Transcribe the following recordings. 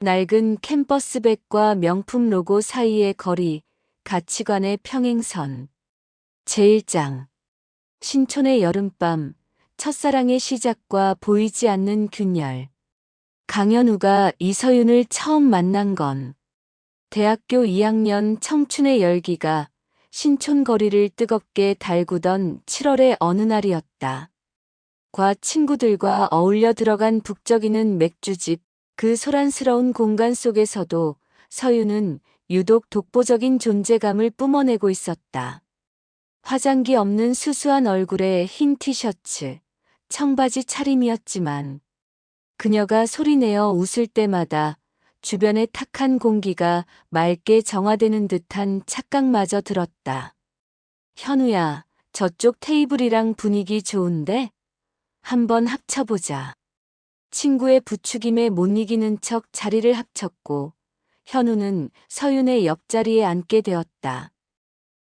낡은 캠퍼스백과 명품 로고 사이의 거리, 가치관의 평행선. 제1장. 신촌의 여름밤, 첫사랑의 시작과 보이지 않는 균열. 강현우가 이서윤을 처음 만난 건 대학교 2학년 청춘의 열기가 신촌 거리를 뜨겁게 달구던 7월의 어느 날이었다. 친구들과 어울려 들어간 북적이는 맥주집, 그 소란스러운 공간 속에서도 서윤은 유독 독보적인 존재감을 뿜어내고 있었다. 화장기 없는 수수한 얼굴에 흰 티셔츠, 청바지 차림이었지만 그녀가 소리내어 웃을 때마다 주변의 탁한 공기가 맑게 정화되는 듯한 착각마저 들었다. 현우야, 저쪽 테이블이랑 분위기 좋은데? 한번 합쳐보자. 친구의 부추김에 못 이기는 척 자리를 합쳤고 현우는 서윤의 옆자리에 앉게 되었다.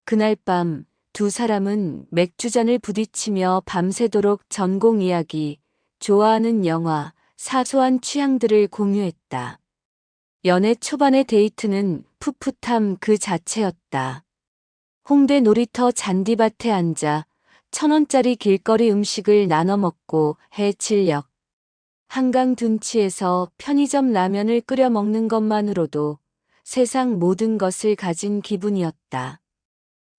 그날 밤 두 사람은 맥주잔을 부딪히며 밤새도록 전공 이야기, 좋아하는 영화, 사소한 취향들을 공유했다. 연애 초반의 데이트는 풋풋함 그 자체였다. 홍대 놀이터 잔디밭에 앉아 1,000원짜리 길거리 음식을 나눠 먹고 해질녘 한강 둔치에서 편의점 라면을 끓여 먹는 것만으로도 세상 모든 것을 가진 기분이었다.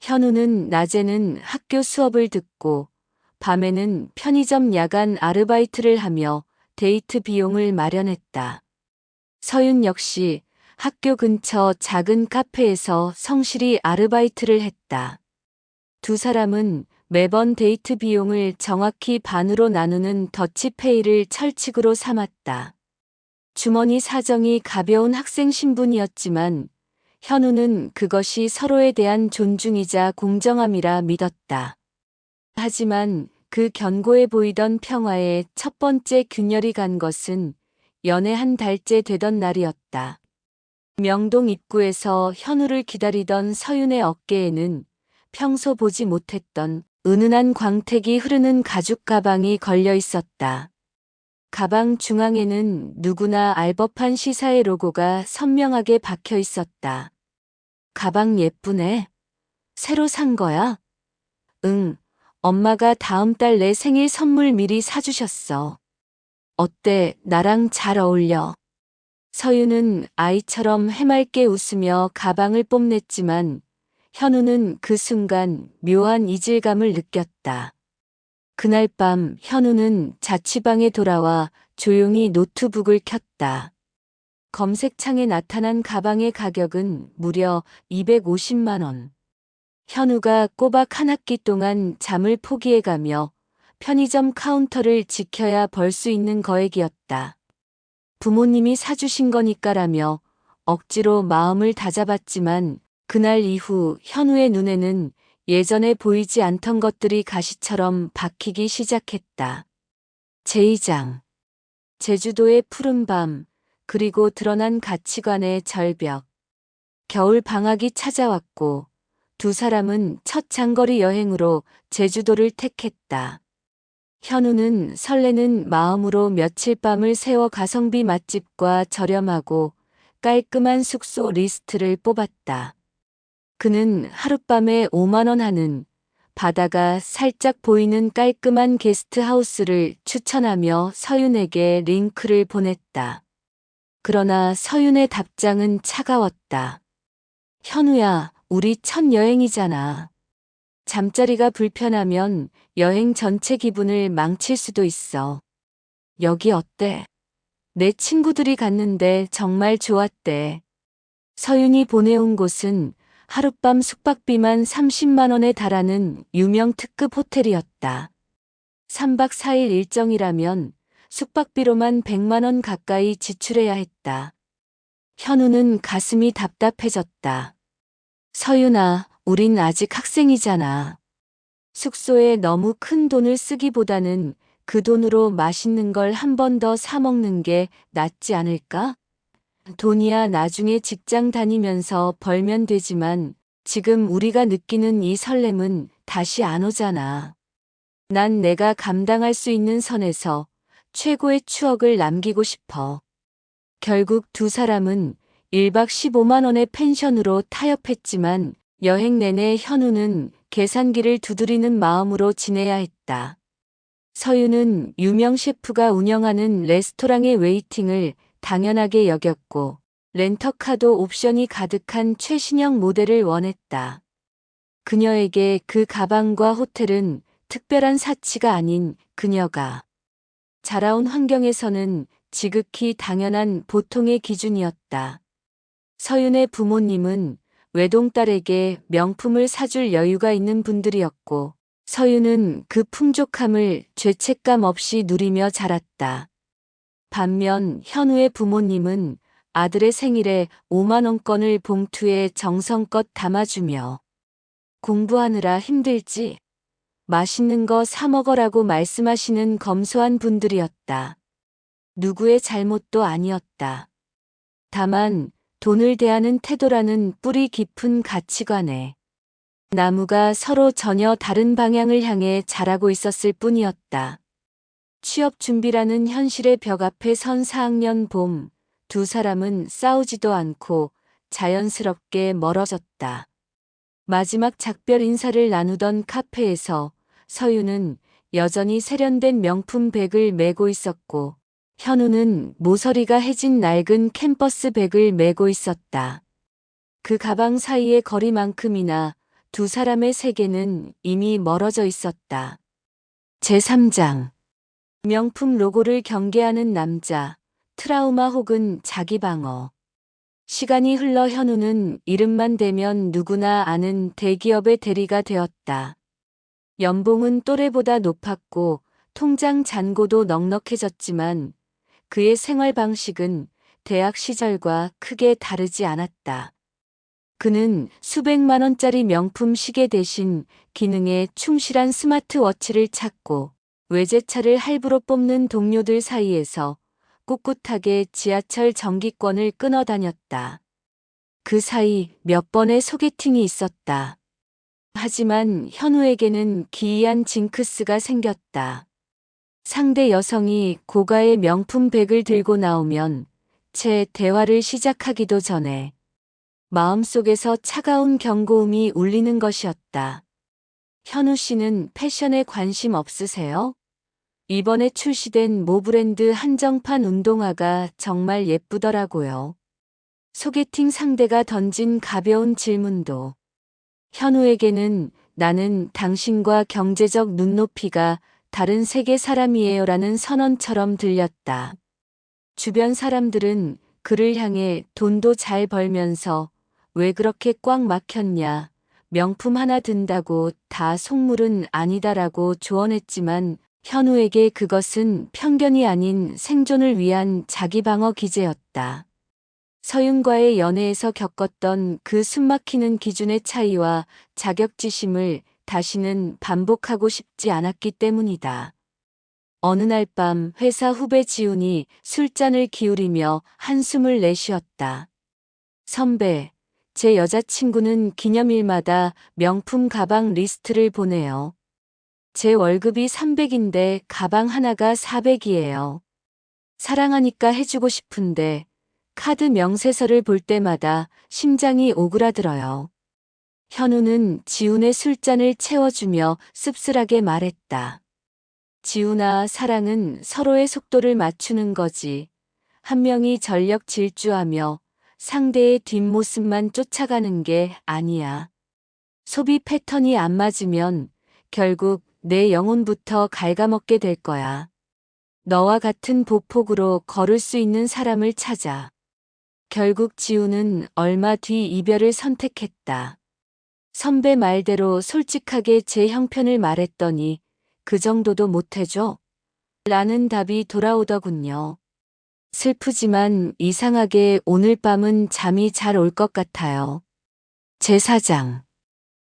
현우는 낮에는 학교 수업을 듣고 밤에는 편의점 야간 아르바이트를 하며 데이트 비용을 마련했다. 서윤 역시 학교 근처 작은 카페에서 성실히 아르바이트를 했다. 두 사람은 매번 데이트 비용을 정확히 반으로 나누는 더치페이를 철칙으로 삼았다. 주머니 사정이 가벼운 학생 신분이었지만 현우는 그것이 서로에 대한 존중이자 공정함이라 믿었다. 하지만 그 견고해 보이던 평화의 첫 번째 균열이 간 것은 연애 한 달째 되던 날이었다. 명동 입구에서 현우를 기다리던 서윤의 어깨에는 평소 보지 못했던 은은한 광택이 흐르는 가죽 가방이 걸려 있었다. 가방 중앙에는 누구나 알 법한 시사의 로고가 선명하게 박혀 있었다. 가방 예쁘네. 새로 산 거야? 응, 엄마가 다음 달 내 생일 선물 미리 사주셨어. 어때, 나랑 잘 어울려. 서윤은 아이처럼 해맑게 웃으며 가방을 뽐냈지만 현우는 그 순간 묘한 이질감을 느꼈다. 그날 밤 현우는 자취방에 돌아와 조용히 노트북을 켰다. 검색창에 나타난 가방의 가격은 무려 250만 원. 현우가 꼬박 한 학기 동안 잠을 포기해가며 편의점 카운터를 지켜야 벌 수 있는 거액이었다. 부모님이 사주신 거니까라며 억지로 마음을 다잡았지만 그날 이후 현우의 눈에는 예전에 보이지 않던 것들이 가시처럼 박히기 시작했다. 제2장. 제주도의 푸른 밤, 그리고 드러난 가치관의 절벽. 겨울 방학이 찾아왔고 두 사람은 첫 장거리 여행으로 제주도를 택했다. 현우는 설레는 마음으로 며칠 밤을 새워 가성비 맛집과 저렴하고 깔끔한 숙소 리스트를 뽑았다. 그는 하룻밤에 5만 원 하는 바다가 살짝 보이는 깔끔한 게스트하우스를 추천하며 서윤에게 링크를 보냈다. 그러나 서윤의 답장은 차가웠다. 현우야, 우리 첫 여행이잖아. 잠자리가 불편하면 여행 전체 기분을 망칠 수도 있어. 여기 어때? 내 친구들이 갔는데 정말 좋았대. 서윤이 보내온 곳은 하룻밤 숙박비만 30만 원에 달하는 유명 특급 호텔이었다. 3박 4일 일정이라면 숙박비로만 100만 원 가까이 지출해야 했다. 현우는 가슴이 답답해졌다. 서윤아, 우린 아직 학생이잖아. 숙소에 너무 큰 돈을 쓰기보다는 그 돈으로 맛있는 걸 한 번 더 사 먹는 게 낫지 않을까? 돈이야 나중에 직장 다니면서 벌면 되지만 지금 우리가 느끼는 이 설렘은 다시 안 오잖아. 난 내가 감당할 수 있는 선에서 최고의 추억을 남기고 싶어. 결국 두 사람은 1박 15만 원의 펜션으로 타협했지만 여행 내내 현우는 계산기를 두드리는 마음으로 지내야 했다. 서유는 유명 셰프가 운영하는 레스토랑의 웨이팅을 당연하게 여겼고 렌터카도 옵션이 가득한 최신형 모델을 원했다. 그녀에게 그 가방과 호텔은 특별한 사치가 아닌 그녀가 자라온 환경에서는 지극히 당연한 보통의 기준이었다. 서윤의 부모님은 외동딸에게 명품을 사줄 여유가 있는 분들이었고 서윤은 그 풍족함을 죄책감 없이 누리며 자랐다. 반면 현우의 부모님은 아들의 생일에 5만 원권을 봉투에 정성껏 담아주며 공부하느라 힘들지 맛있는 거 사 먹어라고 말씀하시는 검소한 분들이었다. 누구의 잘못도 아니었다. 다만 돈을 대하는 태도라는 뿌리 깊은 가치관에 나무가 서로 전혀 다른 방향을 향해 자라고 있었을 뿐이었다. 취업 준비라는 현실의 벽 앞에 선 4학년 봄, 두 사람은 싸우지도 않고 자연스럽게 멀어졌다. 마지막 작별 인사를 나누던 카페에서 서유는 여전히 세련된 명품 백을 메고 있었고 현우는 모서리가 해진 낡은 캠퍼스 백을 메고 있었다. 그 가방 사이의 거리만큼이나 두 사람의 세계는 이미 멀어져 있었다. 제3장 명품 로고를 경계하는 남자, 트라우마 혹은 자기 방어. 시간이 흘러 현우는 이름만 대면 누구나 아는 대기업의 대리가 되었다. 연봉은 또래보다 높았고 통장 잔고도 넉넉해졌지만 그의 생활 방식은 대학 시절과 크게 다르지 않았다. 그는 수백만 원짜리 명품 시계 대신 기능에 충실한 스마트워치를 찾고 외제차를 할부로 뽑는 동료들 사이에서 꿋꿋하게 지하철 정기권을 끊어 다녔다. 그 사이 몇 번의 소개팅이 있었다. 하지만 현우에게는 기이한 징크스가 생겼다. 상대 여성이 고가의 명품 백을 들고 나오면 채 대화를 시작하기도 전에 마음속에서 차가운 경고음이 울리는 것이었다. 현우 씨는 패션에 관심 없으세요? 이번에 출시된 모 브랜드 한정판 운동화가 정말 예쁘더라고요. 소개팅 상대가 던진 가벼운 질문도 현우에게는 나는 당신과 경제적 눈높이가 다른 세계 사람이에요라는 선언처럼 들렸다. 주변 사람들은 그를 향해 돈도 잘 벌면서 왜 그렇게 꽉 막혔냐, 명품 하나 든다고 다 속물은 아니다라고 조언했지만 현우에게 그것은 편견이 아닌 생존을 위한 자기 방어 기제였다. 서윤과의 연애에서 겪었던 그 숨막히는 기준의 차이와 자격지심을 다시는 반복하고 싶지 않았기 때문이다. 어느 날 밤 회사 후배 지훈이 술잔을 기울이며 한숨을 내쉬었다. 선배, 제 여자친구는 기념일마다 명품 가방 리스트를 보내요. 제 월급이 300인데 가방 하나가 400이에요. 사랑하니까 해주고 싶은데 카드 명세서를 볼 때마다 심장이 오그라들어요. 현우는 지훈의 술잔을 채워주며 씁쓸하게 말했다. 지훈아, 사랑은 서로의 속도를 맞추는 거지. 한 명이 전력 질주하며 상대의 뒷모습만 쫓아가는 게 아니야. 소비 패턴이 안 맞으면 결국 내 영혼부터 갉아먹게 될 거야. 너와 같은 보폭으로 걸을 수 있는 사람을 찾아. 결국 지훈은 얼마 뒤 이별을 선택했다. 선배 말대로 솔직하게 제 형편을 말했더니 그 정도도 못해줘? 라는 답이 돌아오더군요. 슬프지만 이상하게 오늘 밤은 잠이 잘 올 것 같아요. 제4장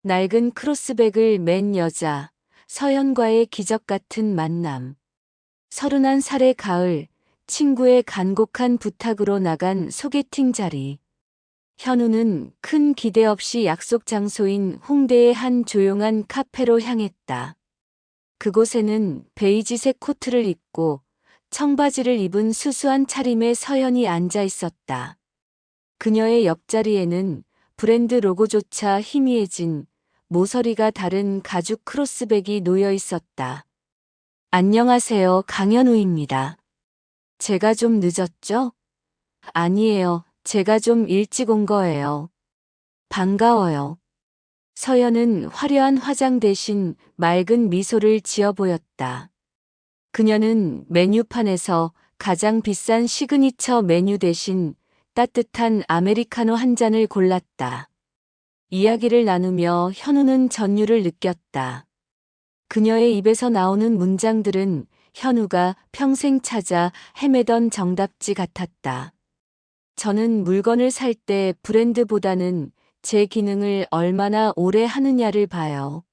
낡은 크로스백을 맨 여자, 서연과의 기적 같은 만남. 31살의 가을, 친구의 간곡한 부탁으로 나간 소개팅 자리. 현우는 큰 기대 없이 약속 장소인 홍대의 한 조용한 카페로 향했다. 그곳에는 베이지색 코트를 입고 청바지를 입은 수수한 차림의 서연이 앉아 있었다. 그녀의 옆자리에는 브랜드 로고조차 희미해진 모서리가 다른 가죽 크로스백이 놓여 있었다. 안녕하세요, 강현우입니다. 제가 좀 늦었죠? 아니에요, 제가 좀 일찍 온 거예요. 반가워요. 서연은 화려한 화장 대신 맑은 미소를 지어 보였다. 그녀는 메뉴판에서 가장 비싼 시그니처 메뉴 대신 따뜻한 아메리카노 한 잔을 골랐다. 이야기를 나누며 현우는 전율을 느꼈다. 그녀의 입에서 나오는 문장들은 현우가 평생 찾아 헤매던 정답지 같았다. 저는 물건을 살 때 브랜드보다는 제 기능을 얼마나 오래 하느냐를 봐요.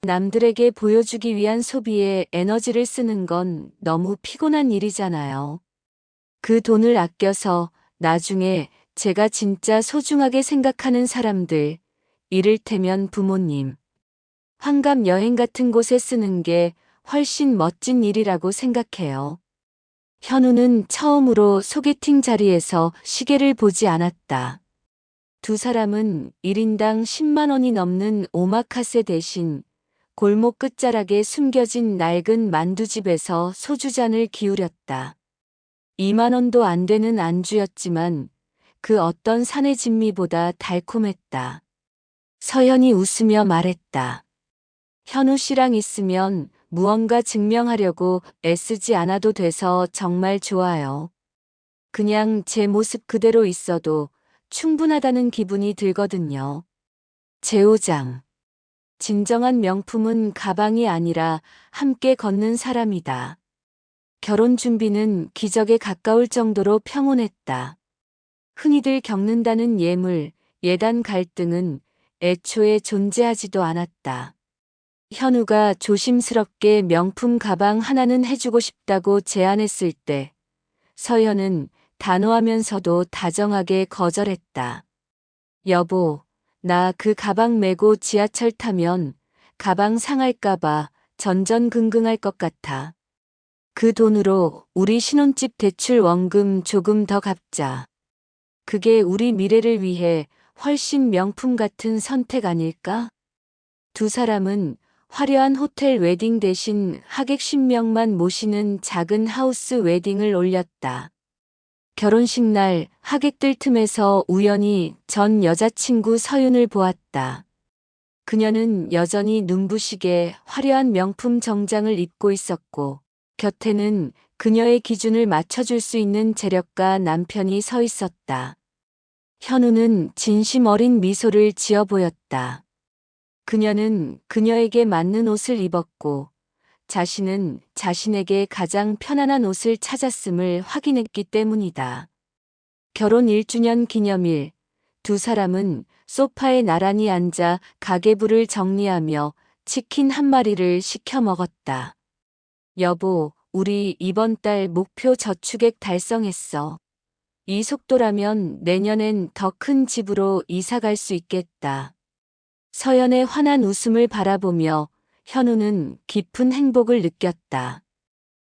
남들에게 보여주기 위한 소비에 에너지를 쓰는 건 너무 피곤한 일이잖아요. 그 돈을 아껴서 나중에 제가 진짜 소중하게 생각하는 사람들, 이를테면 부모님, 환갑 여행 같은 곳에 쓰는 게 훨씬 멋진 일이라고 생각해요. 현우는 처음으로 소개팅 자리에서 시계를 보지 않았다. 두 사람은 1인당 10만 원이 넘는 오마카세 대신 골목 끝자락에 숨겨진 낡은 만두집에서 소주잔을 기울였다. 2만 원도 안 되는 안주였지만 그 어떤 산의 진미보다 달콤했다. 서연이 웃으며 말했다. 현우 씨랑 있으면 무언가 증명하려고 애쓰지 않아도 돼서 정말 좋아요. 그냥 제 모습 그대로 있어도 충분하다는 기분이 들거든요. 제오장. 진정한 명품은 가방이 아니라 함께 걷는 사람이다. 결혼 준비는 기적에 가까울 정도로 평온했다. 흔히들 겪는다는 예물, 예단 갈등은 애초에 존재하지도 않았다. 현우가 조심스럽게 명품 가방 하나는 해주고 싶다고 제안했을 때 서연은 단호하면서도 다정하게 거절했다. 여보, 나 그 가방 메고 지하철 타면 가방 상할까봐 전전긍긍할 것 같아. 그 돈으로 우리 신혼집 대출 원금 조금 더 갚자. 그게 우리 미래를 위해 훨씬 명품 같은 선택 아닐까? 두 사람은 화려한 호텔 웨딩 대신 하객 10명만 모시는 작은 하우스 웨딩을 올렸다. 결혼식 날 하객들 틈에서 우연히 전 여자친구 서윤을 보았다. 그녀는 여전히 눈부시게 화려한 명품 정장을 입고 있었고 곁에는 그녀의 기준을 맞춰줄 수 있는 재력가 남편이 서 있었다. 현우는 진심 어린 미소를 지어 보였다. 그녀는 그녀에게 맞는 옷을 입었고 자신은 자신에게 가장 편안한 옷을 찾았음을 확인했기 때문이다. 결혼 1주년 기념일, 두 사람은 소파에 나란히 앉아 가계부를 정리하며 치킨 한 마리를 시켜 먹었다. 여보, 우리 이번 달 목표 저축액 달성했어. 이 속도라면 내년엔 더 큰 집으로 이사 갈 수 있겠다. 서연의 환한 웃음을 바라보며 현우는 깊은 행복을 느꼈다.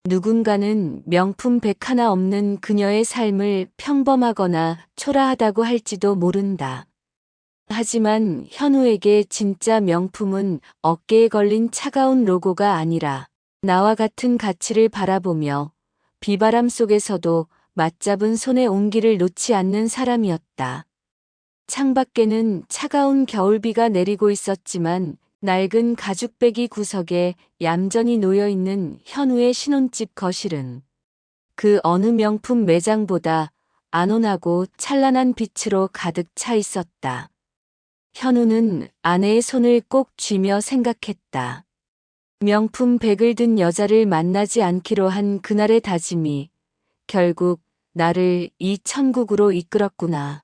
누군가는 명품 백 하나 없는 그녀의 삶을 평범하거나 초라하다고 할지도 모른다. 하지만 현우에게 진짜 명품은 어깨에 걸린 차가운 로고가 아니라 나와 같은 가치를 바라보며 비바람 속에서도 맞잡은 손의 온기를 놓지 않는 사람이었다. 창밖에는 차가운 겨울비가 내리고 있었지만 낡은 가죽배기 구석에 얌전히 놓여있는 현우의 신혼집 거실은 그 어느 명품 매장보다 안온하고 찬란한 빛으로 가득 차 있었다. 현우는 아내의 손을 꼭 쥐며 생각했다. 명품 백을 든 여자를 만나지 않기로 한 그날의 다짐이 결국 나를 이 천국으로 이끌었구나.